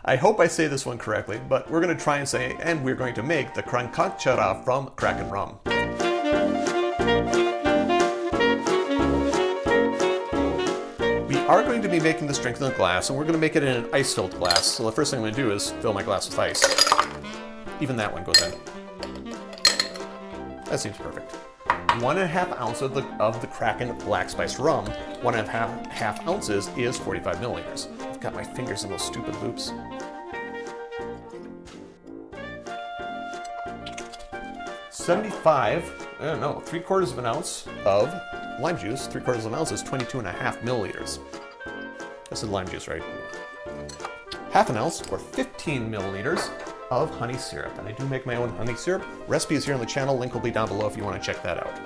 I hope I say this one correctly, but we're going to try and say, and we're going to make the Krakánchara from Kraken Rum. We are going to be making this drink in a glass, and we're going to make it in an ice-filled glass. So the first thing I'm going to do is fill my glass with ice. Even that one goes in. That seems perfect. 1.5 ounces of the Kraken Black Spice Rum. 1.5 ounces is 45 milliliters. I've got my fingers in those stupid loops. Three-quarters of an ounce of lime juice. 3/4 of an ounce is 22.5 milliliters. I said lime juice, right? Half an ounce, or 15 milliliters, of honey syrup. And I do make my own honey syrup. Recipe is here on the channel. Link will be down below if you want to check that out.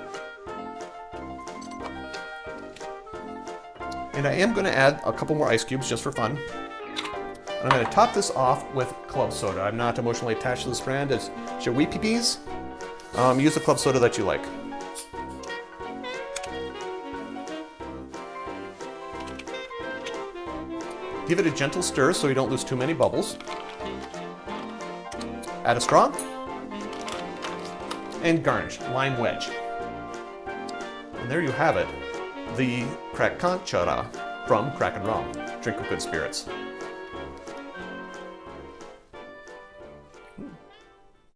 And I am going to add a couple more ice cubes just for fun. And I'm going to top this off with club soda. I'm not emotionally attached to this brand. It's Jawipipi's. Use the club soda that you like. Give it a gentle stir so you don't lose too many bubbles. Add a straw. And garnish, lime wedge. And there you have it. The Krakánchara from Kraken Rum. Drink with good spirits.